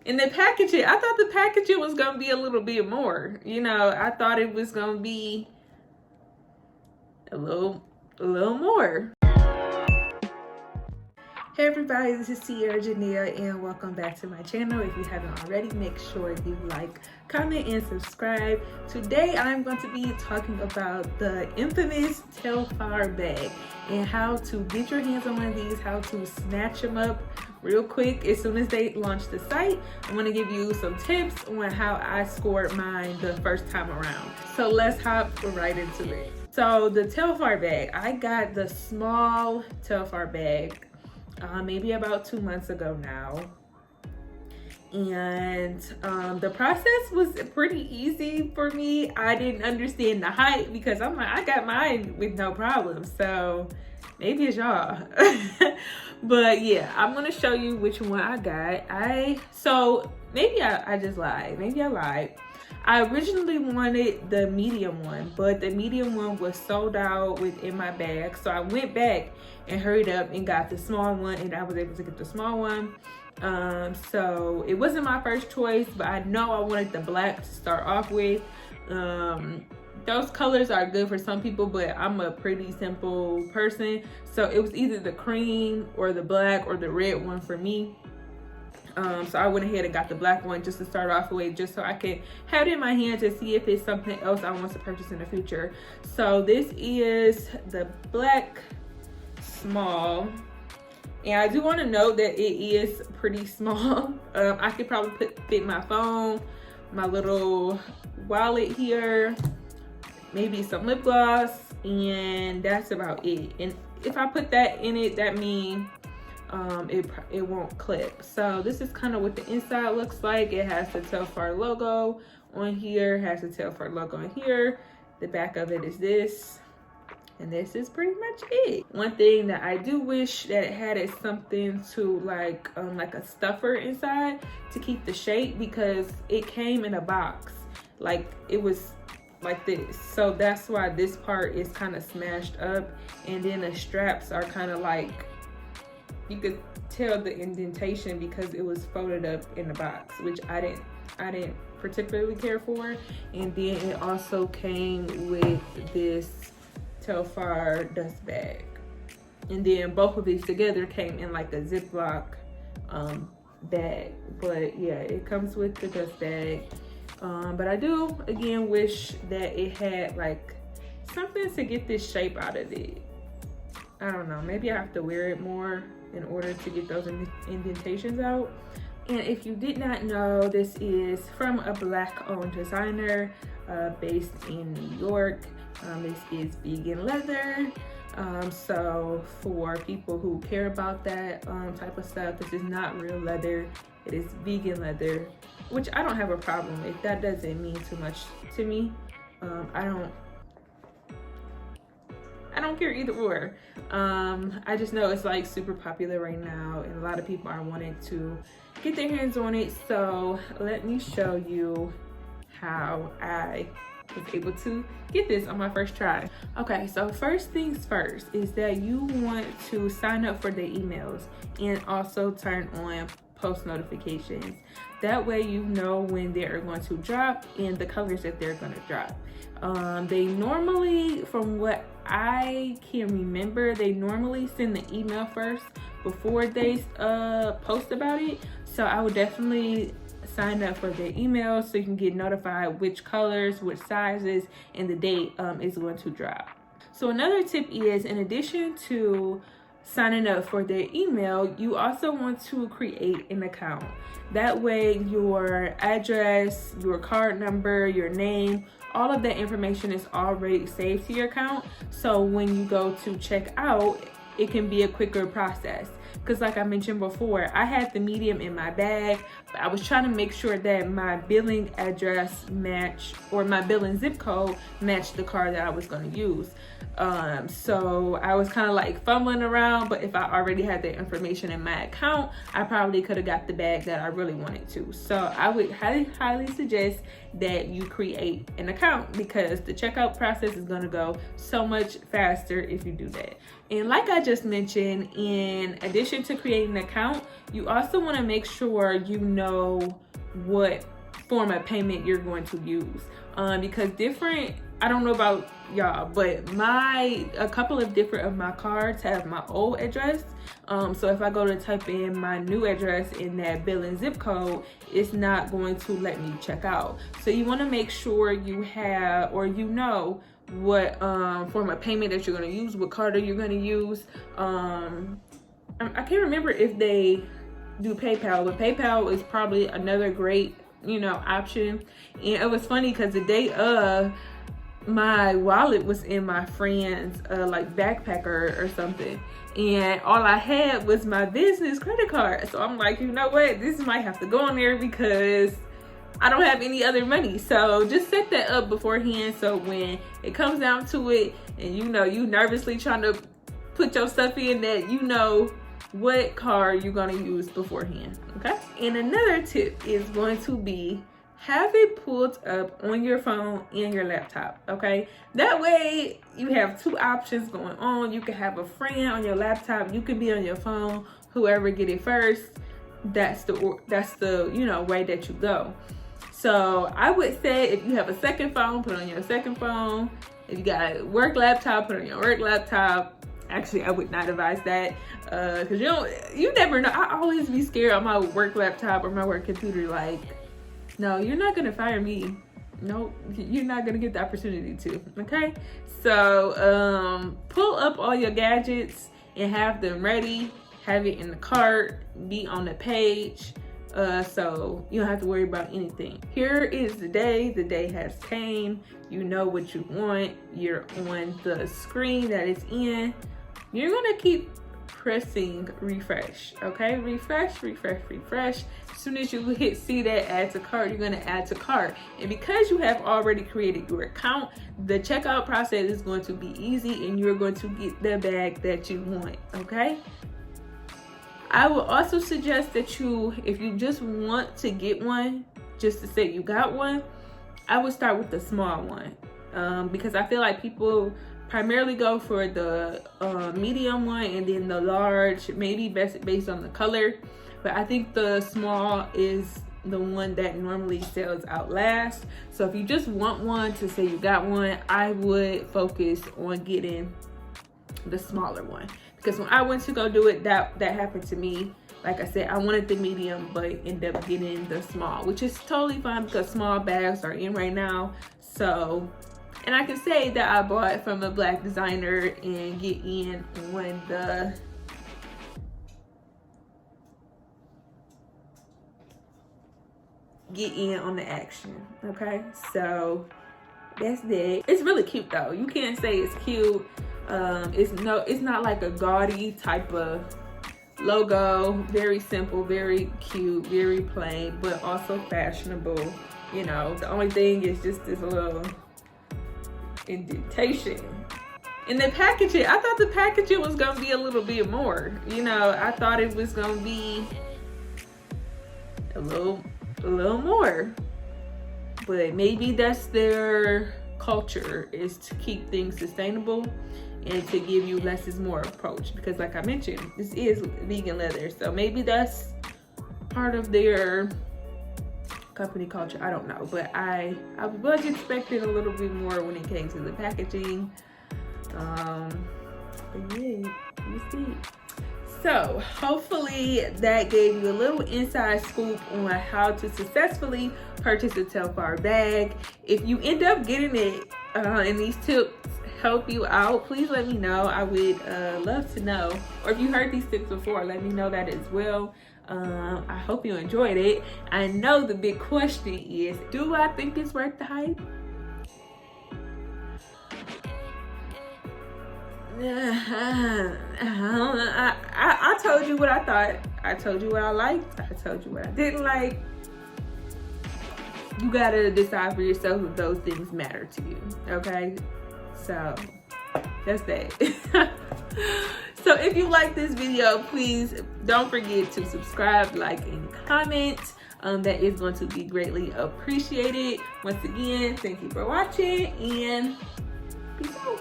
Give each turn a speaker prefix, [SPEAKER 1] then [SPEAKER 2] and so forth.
[SPEAKER 1] And the packaging, I thought the packaging was gonna be a little bit more. You know, I thought it was gonna be a little more. Hey everybody, this is Ciarra, Janelle, and welcome back to my channel. If you haven't already, make sure you like, comment, and subscribe. Today I'm going to be talking about the infamous Telfar bag and how to get your hands on one of these, how to snatch them up real quick as soon as they launch the site. I'm going to give you some tips on how I scored mine the first time around. So let's hop right into it. So the Telfar bag, I got the small Telfar bag maybe about 2 months ago now, and the process was pretty easy for me. I didn't understand the height because I'm like, I got mine with no problem, so maybe it's y'all. But yeah, I'm gonna show you which one I got. So maybe I just lied. Maybe I lied. I originally wanted the medium one, but the medium one was sold out within my bag. So I went back and hurried up and got the small one, and I was able to get the small one. So it wasn't my first choice, but I know I wanted the black to start off with. Those colors are good for some people, but I'm a pretty simple person. So it was either the cream or the black or the red one for me. So I went ahead and got the black one just to start off with, just so I could have it in my hand to see if it's something else I want to purchase in the future. So this is the black small, and I do want to note that it is pretty small. I could probably fit my phone, my little wallet here, maybe some lip gloss, and that's about it. And if I put that in it, that means it won't clip. So this is kind of what the inside looks like. It has the Telfar logo on here, has the Telfar logo on here. The back of it is this, and this is pretty much it. One thing that I do wish that it had is something to like a stuffer inside to keep the shape, because it came in a box, like it was like this. So that's why this part is kind of smashed up, and then the straps are kind of like, you could tell the indentation because it was folded up in the box, which I didn't particularly care for. And then it also came with this Telfar dust bag, and then both of these together came in like a Ziploc bag. But yeah, it comes with the dust bag. But I do again wish that it had like something to get this shape out of it. I don't know, maybe I have to wear it more in order to get those indentations out. And if you did not know, this is from a Black-owned designer based in New York. This is vegan leather. So for people who care about that type of stuff, this is not real leather. It is vegan leather, which I don't have a problem with. That doesn't mean too much to me. I don't care either or. I just know it's like super popular right now, and a lot of people are wanting to get their hands on it. So let me show you how I was able to get this on my first try. Okay, so first things first is that you want to sign up for the emails and also turn on post notifications. That way you know when they are going to drop and the colors that they're going to drop. They normally, from what I can remember, they normally send the email first before they post about it. So I would definitely sign up for their email so you can get notified which colors, which sizes, and the date is going to drop. So another tip is, in addition to signing up for their email, you also want to create an account. That way your address, your card number, your name, all of that information is already saved to your account. So when you go to check out, it can be a quicker process. Because like I mentioned before, I had the medium in my bag, but I was trying to make sure that my billing address matched, or my billing zip code matched the card that I was going to use. So I was kind of like fumbling around, but if I already had the information in my account, I probably could have got the bag that I really wanted to. So I would highly suggest that you create an account, because the checkout process is going to go so much faster if you do that. And like I just mentioned, in addition to creating an account, you also want to make sure you know what form of payment you're going to use, because I don't know about y'all, but a couple of different of my cards have my old address. So if I go to type in my new address in that billing zip code, it's not going to let me check out. So you want to make sure you have, or you know, what form of payment that you're going to use, what card are you going to use. I can't remember if they do PayPal, but PayPal is probably another great, option. And it was funny because the day of, my wallet was in my friend's like backpacker or something, and all I had was my business credit card. So I'm like, you know what, this might have to go on there because I don't have any other money. So just set that up beforehand, so when it comes down to it and you nervously trying to put your stuff in, that you know what card you're going to use beforehand. Okay. And another tip is going to be, have it pulled up on your phone and your laptop. Okay, that way you have two options going on. You can have a friend on your laptop, you can be on your phone, whoever get it first, that's the way that you go. So I would say, if you have a second phone, put it on your second phone. If you got a work laptop, put it on your work laptop. Actually, I would not advise that, because you never know. I always be scared on my work laptop or my work computer, like, no, you're not gonna fire me. No, you're not gonna get the opportunity to. Okay, so pull up all your gadgets and have them ready. Have it in the cart, be on the page, so you don't have to worry about anything. Here is the day. The day has came. You know what you want. You're on the screen that it's in. You're gonna keep pressing refresh. Okay, refresh. As soon as you hit see that add to cart, you're going to add to cart. And because you have already created your account, the checkout process is going to be easy and you're going to get the bag that you want. Okay, I will also suggest that if you just want to get one, just to say you got one, I would start with the small one, because I feel like people primarily go for the medium one and then the large, maybe based on the color. But I think the small is the one that normally sells out last. So if you just want one, to say you got one, I would focus on getting the smaller one. Because when I went to go do it, that happened to me. Like I said, I wanted the medium, but ended up getting the small, which is totally fine because small bags are in right now. So, and I can say that I bought it from a Black designer and get in on the action. Okay, so that's it. It's really cute though. You can't say it's cute. It's not like a gaudy type of logo. Very simple, very cute, very plain, but also fashionable. The only thing is just this little indentation in the packaging. I thought the packaging was gonna be a little bit more. I thought it was gonna be a little more, but maybe that's their culture, is to keep things sustainable and to give you less is more approach, because like I mentioned, this is vegan leather, so maybe that's part of their company culture. I don't know, but I was expecting a little bit more when it came to the packaging. But yeah, you see. So hopefully that gave you a little inside scoop on how to successfully purchase a Telfar bag. If you end up getting it and these tips help you out, please let me know. I would love to know. Or if you heard these tips before, let me know that as well. I hope you enjoyed it. I know the big question is, do I think it's worth the hype? I told you what I thought. I told you what I liked. I told you what I didn't like. You gotta decide for yourself if those things matter to you. Okay, so that's that. So if you like this video, please don't forget to subscribe, like, and comment. That is going to be greatly appreciated. Once again, thank you for watching, and peace out.